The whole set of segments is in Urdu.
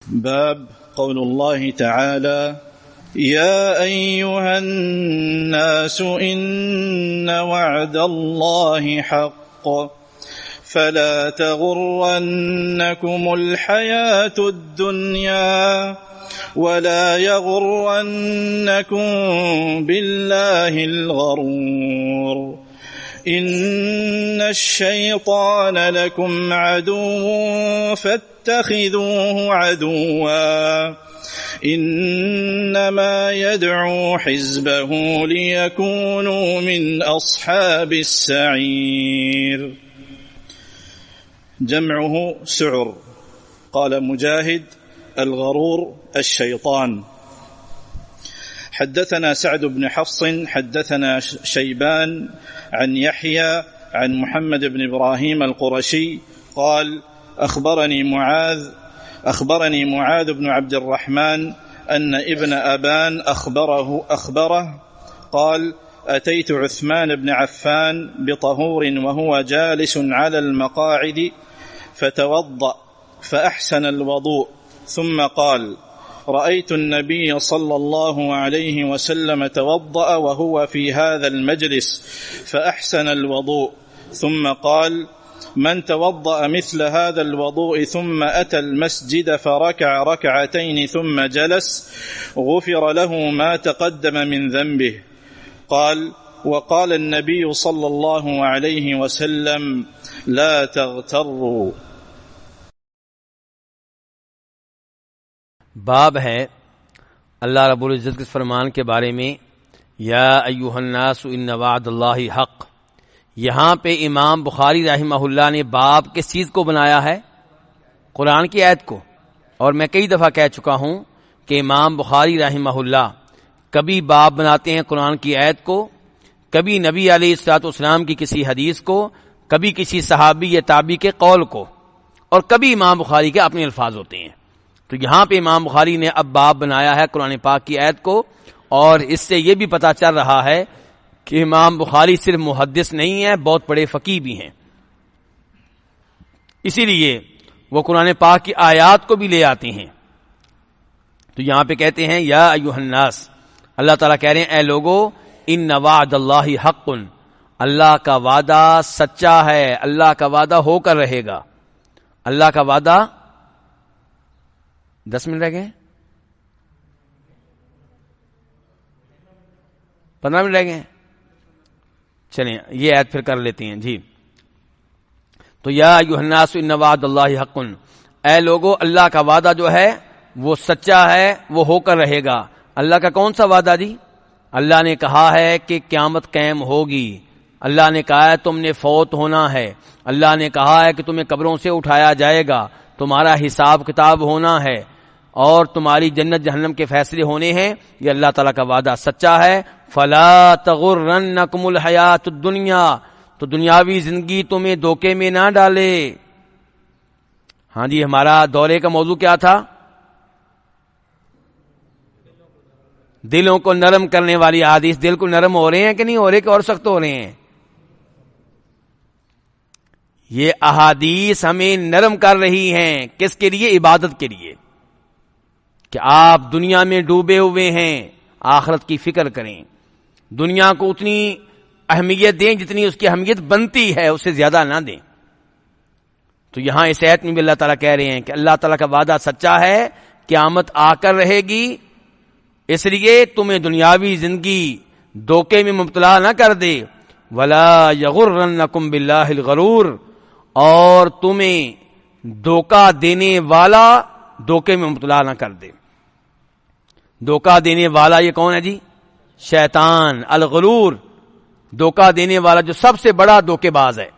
باب قول الله تعالى: يا أيها الناس إن وعد الله حق فلا تغرنكم الحياة الدنيا ولا يغرنكم بالله الغرور إن الشيطان لكم عدو فاتخذوه عدوا إنما يدعو حزبه ليكونوا من أصحاب السعير. جمعه سعر. قال مجاهد: الغرور الشيطان. حدثنا سعد بن حفص حدثنا شيبان عن يحيى عن محمد بن إبراهيم القرشي قال: أخبرني معاذ بن عبد الرحمن أن ابن أبان أخبره قال: أتيت عثمان بن عفان بطهور وهو جالس على المقاعد فتوضأ فأحسن الوضوء، ثم قال: رأيت النبي صلى الله عليه وسلم توضأ وهو في هذا المجلس فأحسن الوضوء، ثم قال: من توضأ مثل هذا الوضوء ثم أتى المسجد فركع ركعتين ثم جلس غفر له ما تقدم من ذنبه. قال: وقال النبي صلى الله عليه وسلم: لا تغتروا. باب ہے اللہ رب العزت کے فرمان کے بارے میں، یا ایھا الناس ان وعد اللہ حق۔ یہاں پہ امام بخاری رحمہ اللہ نے باب کس چیز کو بنایا ہے؟ قرآن کی آیت کو۔ اور میں کئی دفعہ کہہ چکا ہوں کہ امام بخاری رحمہ اللہ کبھی باب بناتے ہیں قرآن کی آیت کو، کبھی نبی علیہ الصلوۃ والسلام کی کسی حدیث کو، کبھی کسی صحابی یا تابعی کے قول کو، اور کبھی امام بخاری کے اپنے الفاظ ہوتے ہیں۔ تو یہاں پہ امام بخاری نے اب باب بنایا ہے قرآن پاک کی آیت کو، اور اس سے یہ بھی پتہ چل رہا ہے کہ امام بخاری صرف محدث نہیں ہے، بہت بڑے فقیہ بھی ہیں، اسی لیے وہ قرآن پاک کی آیات کو بھی لے آتے ہیں۔ تو یہاں پہ کہتے ہیں یا ایھا الناس، اللہ تعالیٰ کہہ رہے ہیں اے لوگو، ان وعد اللہ حق، اللہ کا وعدہ سچا ہے، اللہ کا وعدہ ہو کر رہے گا۔ اللہ کا وعدہ 10 منٹ رہ گئے، 15 منٹ رہ گئے، چلیں یہ ایت پھر کر لیتے ہیں جی۔ تو یا ایھا الناس ان وعد اللہ حق، اے لوگو اللہ کا وعدہ جو ہے وہ سچا ہے، وہ ہو کر رہے گا۔ اللہ کا کون سا وعدہ جی؟ اللہ نے کہا ہے کہ قیامت قائم ہوگی، اللہ نے کہا ہے تم نے فوت ہونا ہے، اللہ نے کہا ہے کہ تمہیں قبروں سے اٹھایا جائے گا، تمہارا حساب کتاب ہونا ہے، اور تمہاری جنت جہنم کے فیصلے ہونے ہیں۔ یہ اللہ تعالیٰ کا وعدہ سچا ہے۔ فلا تغرنکم الحیات الدنیا، تو دنیاوی زندگی تمہیں دھوکے میں نہ ڈالے۔ ہاں جی، ہمارا دورے کا موضوع کیا تھا؟ دلوں کو نرم کرنے والی احادیث۔ دل کو نرم ہو رہے ہیں کہ نہیں ہو رہے، کہ اور سخت ہو رہے ہیں؟ یہ احادیث ہمیں نرم کر رہی ہیں، کس کے لیے؟ عبادت کے لیے، کہ آپ دنیا میں ڈوبے ہوئے ہیں، آخرت کی فکر کریں، دنیا کو اتنی اہمیت دیں جتنی اس کی اہمیت بنتی ہے، اس سے زیادہ نہ دیں۔ تو یہاں اس آیت میں بھی اللہ تعالیٰ کہہ رہے ہیں کہ اللہ تعالیٰ کا وعدہ سچا ہے، قیامت آ کر رہے گی، اس لیے تمہیں دنیاوی زندگی دھوکے میں مبتلا نہ کر دے۔ وَلَا يَغُرَّنَّكُمْ بِاللَّهِ الْغَرُورُ، اور تمہیں دھوکہ دینے والا دھوکے میں مبتلا نہ کر دے۔ دھوکہ دینے والا یہ کون ہے جی؟ شیطان، الغرور، دھوکہ دینے والا جو سب سے بڑا دھوکے باز ہے۔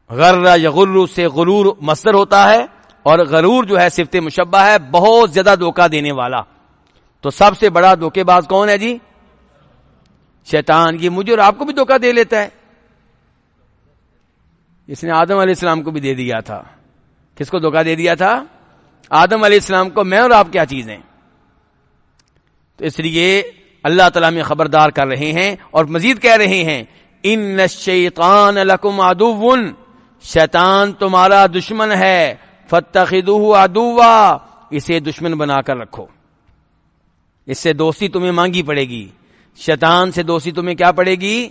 غر یغر سے غرور مصدر ہوتا ہے، اور غرور جو ہے صفت مشبہ ہے، بہت زیادہ دھوکہ دینے والا۔ تو سب سے بڑا دھوکے باز کون ہے جی؟ شیطان۔ یہ مجھے اور آپ کو بھی دھوکہ دے لیتا ہے، اس نے آدم علیہ السلام کو بھی دے دیا تھا۔ کس کو دھوکہ دے دیا تھا؟ آدم علیہ السلام کو۔ میں اور آپ کیا چیز ہیں؟ تو اس لیے اللہ تعالیٰ میں خبردار کر رہے ہیں، اور مزید کہہ رہے ہیں ان الشیطان لکم عدو، شیطان تمہارا دشمن ہے، فاتخذوہ عدوا، اسے دشمن بنا کر رکھو. اس سے دوستی تمہیں مانگی پڑے گی. شیطان سے دوستی تمہیں کیا پڑے گی؟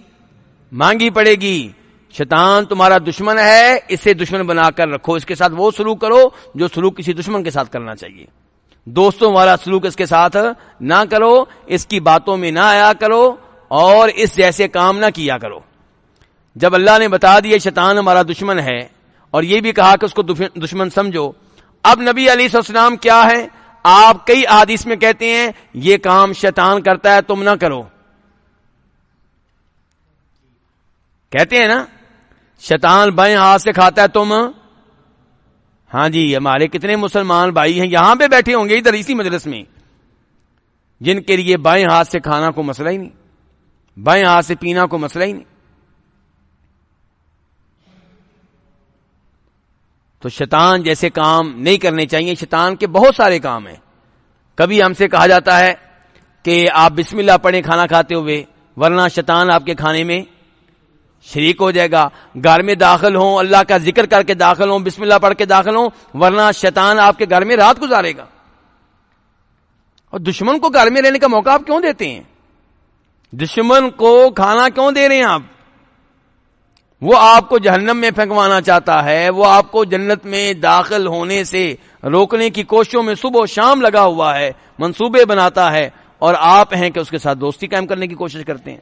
مانگی پڑے گی. شیطان تمہارا دشمن ہے، اسے دشمن بنا کر رکھو. اس کے ساتھ وہ سلوک کرو جو سلوک کسی دشمن کے ساتھ کرنا چاہیے. دوستوں والا سلوک اس کے ساتھ نہ کرو، اس کی باتوں میں نہ آیا کرو، اور اس جیسے کام نہ کیا کرو. جب اللہ نے بتا دیا شیطان ہمارا دشمن ہے اور یہ بھی کہا کہ اس کو دشمن سمجھو، اب نبی علیہ السلام کیا ہے؟ آپ کئی احادیث میں کہتے ہیں یہ کام شیطان کرتا ہے تم نہ کرو. کہتے ہیں نا شیطان بائیں ہاتھ سے کھاتا ہے تم. ہاں جی، ہمارے کتنے مسلمان بھائی ہیں یہاں پہ بیٹھے ہوں گے ادھر اسی مجلس میں، جن کے لیے بائیں ہاتھ سے کھانا کو مسئلہ ہی نہیں، بائیں ہاتھ سے پینا کو مسئلہ ہی نہیں. تو شیطان جیسے کام نہیں کرنے چاہیے. شیطان کے بہت سارے کام ہیں. کبھی ہم سے کہا جاتا ہے کہ آپ بسم اللہ پڑھیں کھانا کھاتے ہوئے، ورنہ شیطان آپ کے کھانے میں شریک ہو جائے گا. گھر میں داخل ہوں، اللہ کا ذکر کر کے داخل ہوں، بسم اللہ پڑھ کے داخل ہوں، ورنہ شیطان آپ کے گھر میں رات گزارے گا. اور دشمن کو گھر میں رہنے کا موقع آپ کیوں دیتے ہیں؟ دشمن کو کھانا کیوں دے رہے ہیں آپ؟ وہ آپ کو جہنم میں پھینکوانا چاہتا ہے، وہ آپ کو جنت میں داخل ہونے سے روکنے کی کوششوں میں صبح و شام لگا ہوا ہے، منصوبے بناتا ہے، اور آپ ہیں کہ اس کے ساتھ دوستی قائم کرنے کی کوشش کرتے ہیں.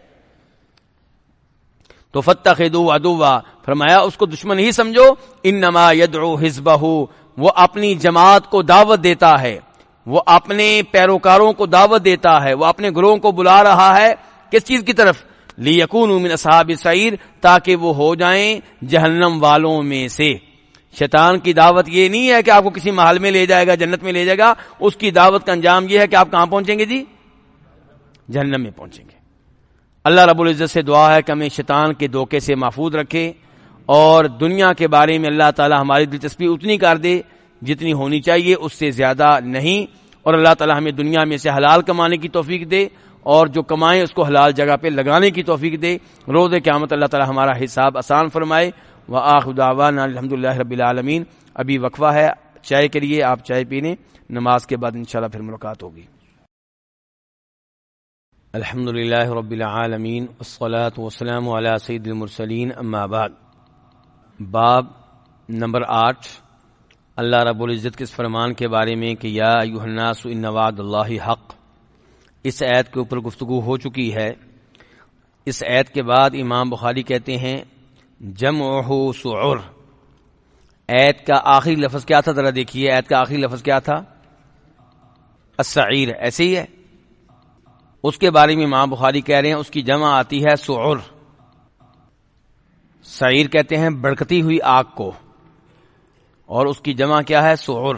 تو فاتخذوہ عدوا، فرمایا اس کو دشمن ہی سمجھو. انما یدعو حزبہ، وہ اپنی جماعت کو دعوت دیتا ہے، وہ اپنے پیروکاروں کو دعوت دیتا ہے، وہ اپنے گروہوں کو بلا رہا ہے کس چیز کی طرف؟ لیکونوا من اصحاب السعیر، تاکہ وہ ہو جائیں جہنم والوں میں سے. شیطان کی دعوت یہ نہیں ہے کہ آپ کو کسی محل میں لے جائے گا، جنت میں لے جائے گا. اس کی دعوت کا انجام یہ ہے کہ آپ کہاں پہنچیں گے جی؟ جہنم میں پہنچیں گے. اللہ رب العزت سے دعا ہے کہ ہمیں شیطان کے دھوکے سے محفوظ رکھے، اور دنیا کے بارے میں اللہ تعالی ہماری دلچسپی اتنی کر دے جتنی ہونی چاہیے، اس سے زیادہ نہیں. اور اللہ تعالی ہمیں دنیا میں سے حلال کمانے کی توفیق دے، اور جو کمائیں اس کو حلال جگہ پہ لگانے کی توفیق دے. روز قیامت اللہ تعالی ہمارا حساب آسان فرمائے. وآخر دعوانا الحمدللہ رب العالمین. ابھی وقفہ ہے چائے کے لیے، آپ چائے پینے، نماز کے بعد انشاءاللہ پھر ملاقات ہوگی. الحمدللہ رب العالمین، والصلاة والسلام علی سید المرسلین، اما بعد. باب نمبر 8، اللہ رب العزت کے اس فرمان کے بارے میں کہ یا ایھا الناس ان وعد اللہ حق. اس آیت کے اوپر گفتگو ہو چکی ہے. اس آیت کے بعد امام بخاری کہتے ہیں جمعہ سعر. آیت کا آخری لفظ کیا تھا؟ ذرا دیکھیے، آیت کا آخری لفظ کیا تھا؟ السعیر. ایسے ہی ہے. اس کے بارے میں امام بخاری کہہ رہے ہیں اس کی جمع آتی ہے سعر. سعیر کہتے ہیں بھڑکتی ہوئی آگ کو، اور اس کی جمع کیا ہے؟ سعر.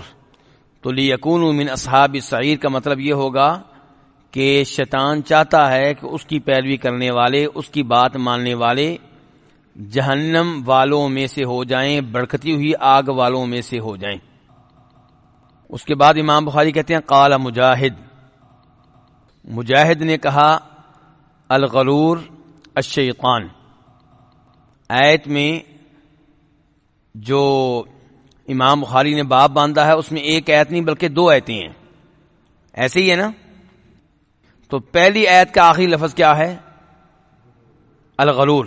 تو لیکونوا من اصحاب السعیر کا مطلب یہ ہوگا کہ شیطان چاہتا ہے کہ اس کی پیروی کرنے والے، اس کی بات ماننے والے جہنم والوں میں سے ہو جائیں، بھڑکتی ہوئی آگ والوں میں سے ہو جائیں. اس کے بعد امام بخاری کہتے ہیں قال مجاہد. مجاہد نے کہا الغرور الشیطان. آیت میں جو امام بخاری نے باب باندھا ہے اس میں ایک آیت نہیں بلکہ 2 آیتیں ہیں. ایسے ہی ہے نا؟ تو پہلی آیت کا آخری لفظ کیا ہے؟ الغرور،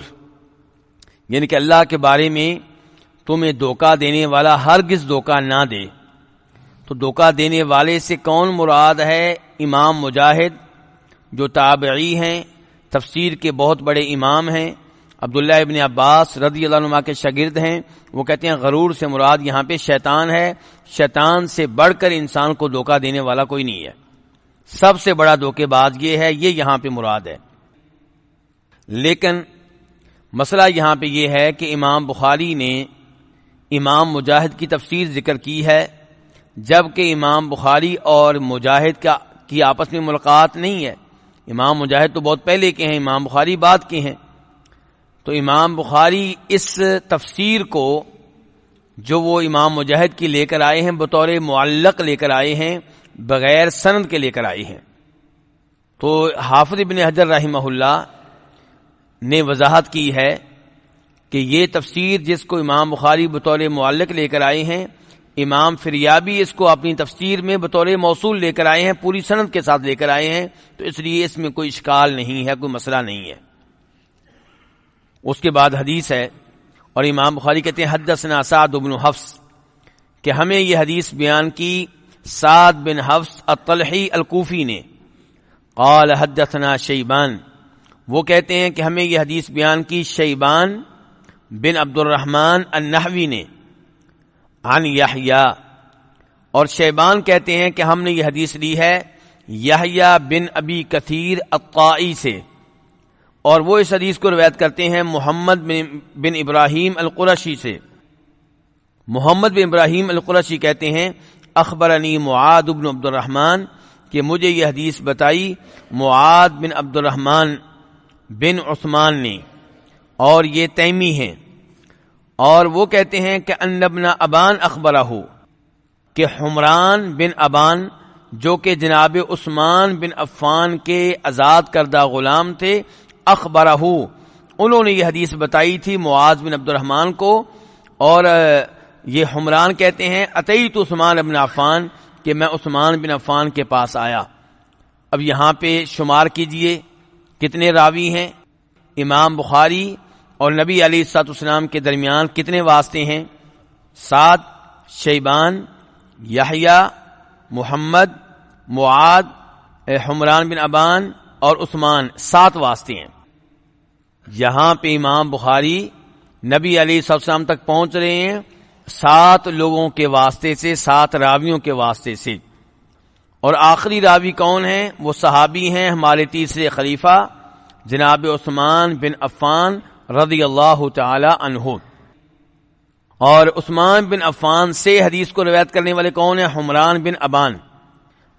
یعنی کہ اللہ کے بارے میں تمہیں دھوکہ دینے والا ہرگز دھوکہ نہ دے. تو دھوکہ دینے والے سے کون مراد ہے؟ امام مجاہد جو تابعی ہیں، تفسیر کے بہت بڑے امام ہیں، عبداللہ ابن عباس رضی اللہ عنہ کے شاگرد ہیں. وہ کہتے ہیں غرور سے مراد یہاں پہ شیطان ہے. شیطان سے بڑھ کر انسان کو دھوکہ دینے والا کوئی نہیں ہے. سب سے بڑا دھوکے باز یہ ہے، یہ یہاں پہ مراد ہے. لیکن مسئلہ یہاں پہ یہ ہے کہ امام بخاری نے امام مجاہد کی تفسیر ذکر کی ہے، جبکہ امام بخاری اور مجاہد کی آپس میں ملاقات نہیں ہے. امام مجاہد تو بہت پہلے کے ہیں، امام بخاری بعد کے ہیں. تو امام بخاری اس تفسیر کو جو وہ امام مجاہد کی لے کر آئے ہیں بطور معلق لے کر آئے ہیں، بغیر سند کے لے کر آئے ہیں. تو حافظ ابن حجر رحمہ اللہ نے وضاحت کی ہے کہ یہ تفسیر جس کو امام بخاری بطور معلق لے کر آئے ہیں، امام فریابی اس کو اپنی تفسیر میں بطور موصول لے کر آئے ہیں، پوری سند کے ساتھ لے کر آئے ہیں، تو اس لیے اس میں کوئی اشکال نہیں ہے، کوئی مسئلہ نہیں ہے۔ اس کے بعد حدیث ہے، اور امام بخاری کہتے ہیں حدثنا سعد بن حفص، کہ ہمیں یہ حدیث بیان کی سعد بن حفص الطلحی الکوفی نے، قال حدثنا شیبان، وہ کہتے ہیں کہ ہمیں یہ حدیث بیان کی شیبان بن عبد الرحمن النحوی نے، عن یحییٰ، اور شیبان کہتے ہیں کہ ہم نے یہ حدیث لی ہے یحییٰ بن ابی کثیر الطائی سے، اور وہ اس حدیث کو روایت کرتے ہیں محمد بن ابراہیم القرشی سے۔ محمد بن ابراہیم القرشی کہتے ہیں اخبرنی معاذ بن عبد الرحمن، کہ مجھے یہ حدیث بتائی معاذ بن عبد الرحمن بن عثمان نے، اور یہ تیمی ہیں، اور وہ کہتے ہیں کہ ان ابن ابان اخبرہ، کہ حمران بن ابان جو کہ جناب عثمان بن عفان کے آزاد کردہ غلام تھے، اخبرہ، انہوں نے یہ حدیث بتائی تھی معاذ بن عبد الرحمن کو، اور یہ حمران کہتے ہیں اتیت عثمان بن عفان، کہ میں عثمان بن عفان کے پاس آیا۔ اب یہاں پہ شمار کیجئے کتنے راوی ہیں، امام بخاری اور نبی علیہ الصلوۃ والسلام کے درمیان کتنے واسطے ہیں؟ 7، شیبان، یحییٰ، محمد، معاذ، حمران بن ابان اور عثمان، 7 واسطے ہیں۔ یہاں پہ امام بخاری نبی علیہ الصلوۃ والسلام تک پہنچ رہے ہیں 7 لوگوں کے واسطے سے، 7 راویوں کے واسطے سے، اور آخری راوی کون ہیں؟ وہ صحابی ہیں ہمارے تیسرے خلیفہ جناب عثمان بن عفان رضی اللہ تعالی عنہ۔ اور عثمان بن عفان سے حدیث کو روایت کرنے والے کون ہیں؟ حمران بن ابان۔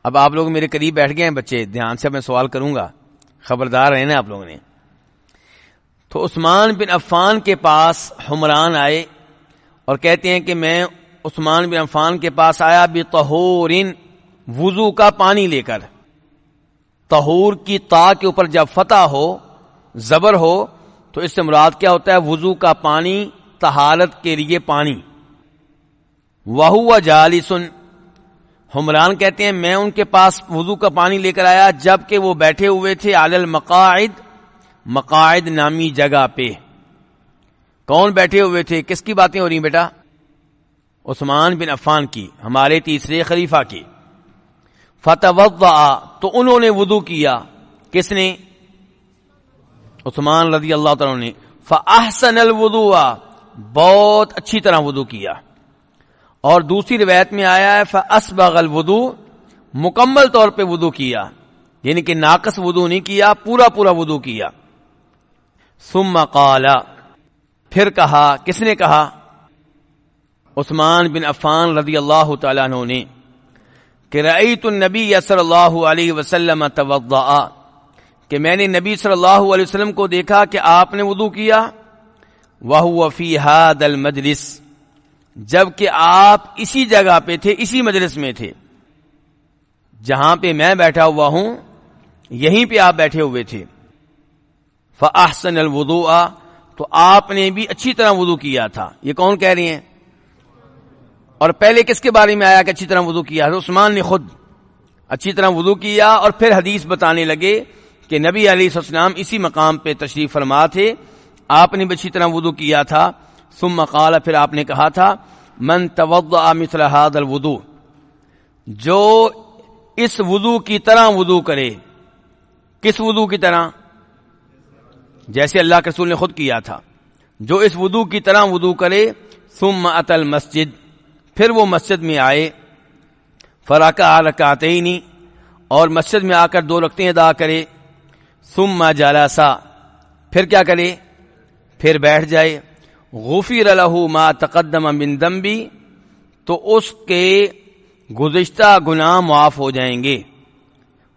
اب آپ لوگ میرے قریب بیٹھ گئے ہیں بچے، دھیان سے میں سوال کروں گا، خبردار رہنا آپ لوگوں نے۔ تو عثمان بن عفان کے پاس حمران آئے اور کہتے ہیں کہ میں عثمان بن عفان کے پاس آیا بطہور، وضو کا پانی لے کر۔ طہور کی تا کے اوپر جب فتح ہو، زبر ہو، تو اس سے مراد کیا ہوتا ہے؟ وضو کا پانی، طہارت کے لیے پانی۔ وَهُوَ جَالِسٌ، حمران کہتے ہیں میں ان کے پاس وضو کا پانی لے کر آیا جبکہ وہ بیٹھے ہوئے تھے علی المقاعد، مقاعد نامی جگہ پہ۔ کون بیٹھے ہوئے تھے؟ کس کی باتیں ہو رہی ہیں بیٹا؟ عثمان بن عفان کی، ہمارے تیسرے خلیفہ کی۔ فتوضأ، تو انہوں نے وضو کیا، کس نے؟ عثمان رضی اللہ تعالیٰ نے۔ فاحسن الوضوء، بہت اچھی طرح وضو کیا۔ اور دوسری روایت میں آیا ہے فاسبغ الوضوء، مکمل طور پہ وضو کیا، یعنی کہ ناقص وضو نہیں کیا، پورا پورا وضو کیا۔ ثم قال، پھر کہا، کس نے کہا؟ عثمان بن عفان رضی اللہ تعالیٰ عنہ نے، کہ رأیت النبی صلی اللہ علیہ وسلم توضأ، کہ میں نے نبی صلی اللہ علیہ وسلم کو دیکھا کہ آپ نے وضو کیا، وَهُوَ فِي هَذَا الْمَجْلِسِ، جبکہ آپ اسی جگہ پہ تھے، اسی مجلس میں تھے، جہاں پہ میں بیٹھا ہوا ہوں یہیں پہ آپ بیٹھے ہوئے تھے۔ فَأَحْسَنَ الْوُضُوءَ، تو آپ نے بھی اچھی طرح وضو کیا تھا۔ یہ کون کہہ رہے ہیں؟ اور پہلے کس کے بارے میں آیا کہ اچھی طرح وضو کیا؟ عثمان نے خود اچھی طرح وضو کیا، اور پھر حدیث بتانے لگے کہ نبی علیہ السلام اسی مقام پہ تشریف فرما تھے، آپ نے بھی اچھی طرح وضو کیا تھا۔ ثم قال، پھر آپ نے کہا تھا من توضأ مثل هذا الوضوء، جو اس وضو کی طرح وضو کرے۔ کس وضو کی طرح؟ جیسے اللہ کے رسول نے خود کیا تھا، جو اس وضو کی طرح وضو کرے۔ ثم اتى المسجد، پھر وہ مسجد میں آئے، فرکع رکعتین، اور مسجد میں آ کر 2 رکعتیں ادا کرے۔ ثم جلس، پھر کیا کرے؟ پھر بیٹھ جائے۔ غفر له ما تقدم من ذنبی، تو اس کے گزشتہ گناہ معاف ہو جائیں گے،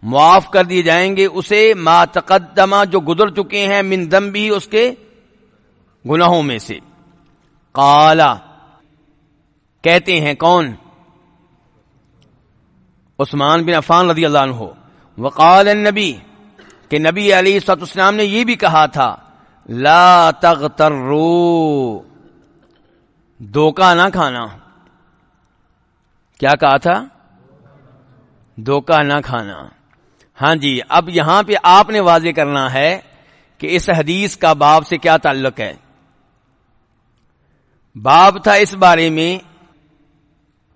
معاف کر دیے جائیں گے اسے، ما تقدم، جو گزر چکے ہیں، من ذنبی، اس کے گناہوں میں سے۔ قال، کہتے ہیں کون؟ عثمان بن عفان رضی اللہ عنہ۔ وقال النبی، کہ نبی علیہ الصلوۃ والسلام نے یہ بھی کہا تھا لا تغتروا، دھوکہ نہ کھانا۔ کیا کہا تھا؟ دھوکہ نہ کھانا. ہاں جی، اب یہاں پہ آپ نے واضح کرنا ہے کہ اس حدیث کا باب سے کیا تعلق ہے. باب تھا اس بارے میں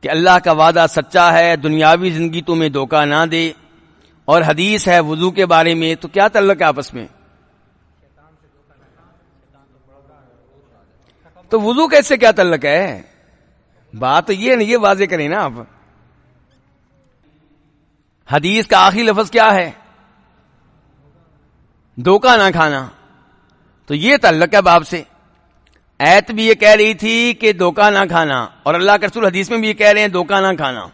کہ اللہ کا وعدہ سچا ہے، دنیاوی زندگی تمہیں دھوکہ نہ دے، اور حدیث ہے وضو کے بارے میں. تو کیا تعلق ہے آپس میں؟ تو وضو کیسے کیا تعلق ہے؟ بات تو یہ واضح کریں نا آپ. حدیث کا آخری لفظ کیا ہے؟ دھوکہ نہ کھانا. تو یہ تعلق ہے باب سے. ایت بھی یہ کہہ رہی تھی کہ دھوکہ نہ کھانا، اور اللہ کے رسول حدیث میں بھی یہ کہہ رہے ہیں دھوکہ نہ کھانا.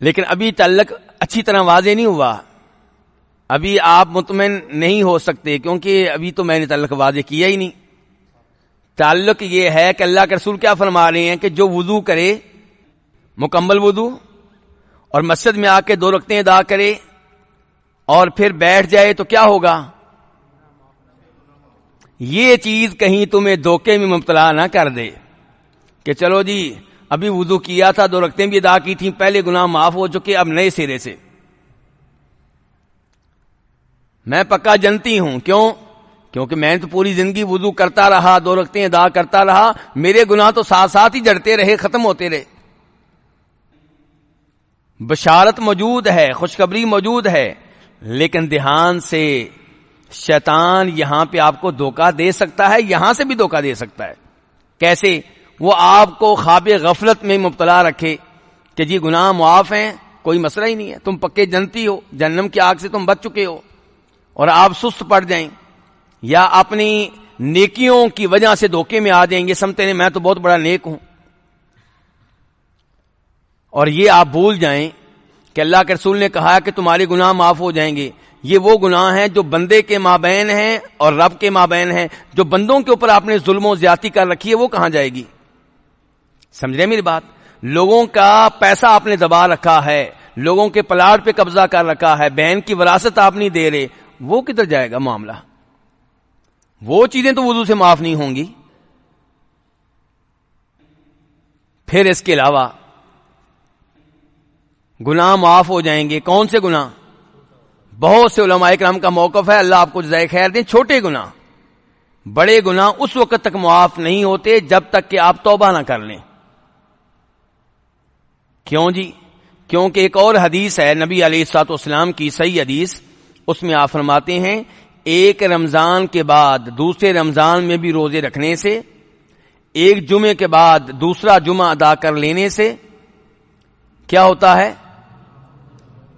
لیکن ابھی تعلق اچھی طرح واضح نہیں ہوا. ابھی آپ مطمئن نہیں ہو سکتے کیونکہ ابھی تو میں نے تعلق واضح کیا ہی نہیں. تعلق یہ ہے کہ اللہ کے رسول کیا فرما رہے ہیں کہ جو وضو کرے مکمل وضو اور مسجد میں آ کے 2 رکعتیں ادا کرے اور پھر بیٹھ جائے تو کیا ہوگا؟ یہ چیز کہیں تمہیں دھوکے میں مبتلا نہ کر دے کہ چلو جی ابھی وضو کیا تھا، 2 رکعتیں بھی ادا کی تھیں، پہلے گناہ معاف ہو چکے، اب نئے سرے سے. میں پکا جنتی ہوں. کیونکہ میں تو پوری زندگی وضو کرتا رہا، 2 رکعتیں ادا کرتا رہا، میرے گناہ تو ساتھ ساتھ ہی جڑتے رہے، ختم ہوتے رہے. بشارت موجود ہے، خوشخبری موجود ہے، لیکن دھیان سے شیطان یہاں پہ آپ کو دھوکہ دے سکتا ہے، یہاں سے بھی دھوکہ دے سکتا ہے. کیسے؟ وہ آپ کو خواب غفلت میں مبتلا رکھے کہ جی گناہ معاف ہیں، کوئی مسئلہ ہی نہیں ہے، تم پکے جنتی ہو، جہنم کی آگ سے تم بچ چکے ہو، اور آپ سست پڑ جائیں یا اپنی نیکیوں کی وجہ سے دھوکے میں آ جائیں گے، سمجھتے ہیں میں تو بہت بڑا نیک ہوں. اور یہ آپ بھول جائیں کہ اللہ کے رسول نے کہا کہ تمہارے گناہ معاف ہو جائیں گے. یہ وہ گناہ ہیں جو بندے کے مابین ہیں اور رب کے مابین ہیں. جو بندوں کے اوپر آپ نے ظلم و زیادتی کر رکھی ہے وہ کہاں جائے گی؟ سمجھ رہے میری بات؟ لوگوں کا پیسہ آپ نے دبا رکھا ہے، لوگوں کے پلاٹ پہ قبضہ کر رکھا ہے، بہن کی وراثت آپ نہیں دے رہے، وہ کدھر جائے گا معاملہ؟ وہ چیزیں تو وضو سے معاف نہیں ہوں گی. پھر اس کے علاوہ گناہ معاف ہو جائیں گے. کون سے گناہ؟ بہت سے علماء کرام کا موقف ہے، اللہ آپ کو جزائے خیر دیں. چھوٹے گناہ، بڑے گناہ اس وقت تک معاف نہیں ہوتے جب تک کہ آپ توبہ نہ کر لیں. کیوں جی؟ کیونکہ ایک اور حدیث ہے نبی علیہ الصلوۃ والسلام کی صحیح حدیث، اس میں آپ فرماتے ہیں ایک رمضان کے بعد دوسرے رمضان میں بھی روزے رکھنے سے، ایک جمعے کے بعد دوسرا جمعہ ادا کر لینے سے کیا ہوتا ہے؟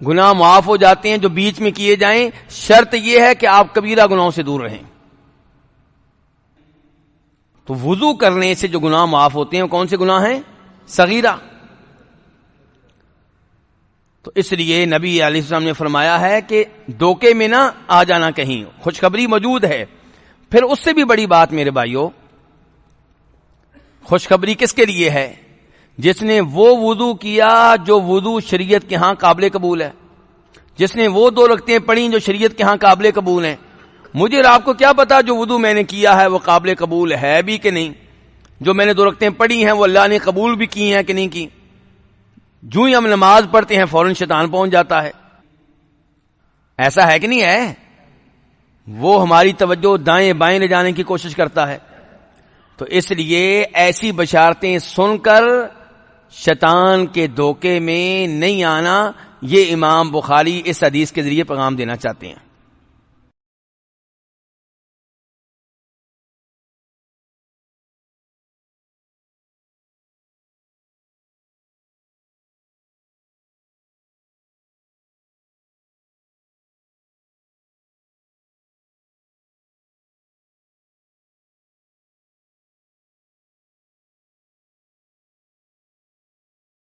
گناہ معاف ہو جاتے ہیں جو بیچ میں کیے جائیں. شرط یہ ہے کہ آپ کبیرہ گناہوں سے دور رہیں. تو وضو کرنے سے جو گناہ معاف ہوتے ہیں وہ کون سے گناہ ہیں؟ صغیرہ. تو اس لیے نبی علیہ السلام نے فرمایا ہے کہ دھوکے میں نہ آ جانا کہیں، خوشخبری موجود ہے. پھر اس سے بھی بڑی بات میرے بھائیو، خوشخبری کس کے لیے ہے؟ جس نے وہ وضو کیا جو وضو شریعت کے ہاں قابل قبول ہے، جس نے وہ 2 رکعتیں پڑھی جو شریعت کے ہاں قابل قبول ہیں. مجھے اور آپ کو کیا پتا جو وضو میں نے کیا ہے وہ قابل قبول ہے بھی کہ نہیں؟ جو میں نے 2 رکعتیں پڑھی ہیں وہ اللہ نے قبول بھی کی ہیں کہ نہیں کی؟ جو ہی ہم نماز پڑھتے ہیں فوراً شیطان پہنچ جاتا ہے. ایسا ہے کہ نہیں ہے؟ وہ ہماری توجہ دائیں بائیں لے جانے کی کوشش کرتا ہے. تو اس لیے ایسی بشارتیں سن کر شیطان کے دھوکے میں نہیں آنا، یہ امام بخاری اس حدیث کے ذریعے پیغام دینا چاہتے ہیں.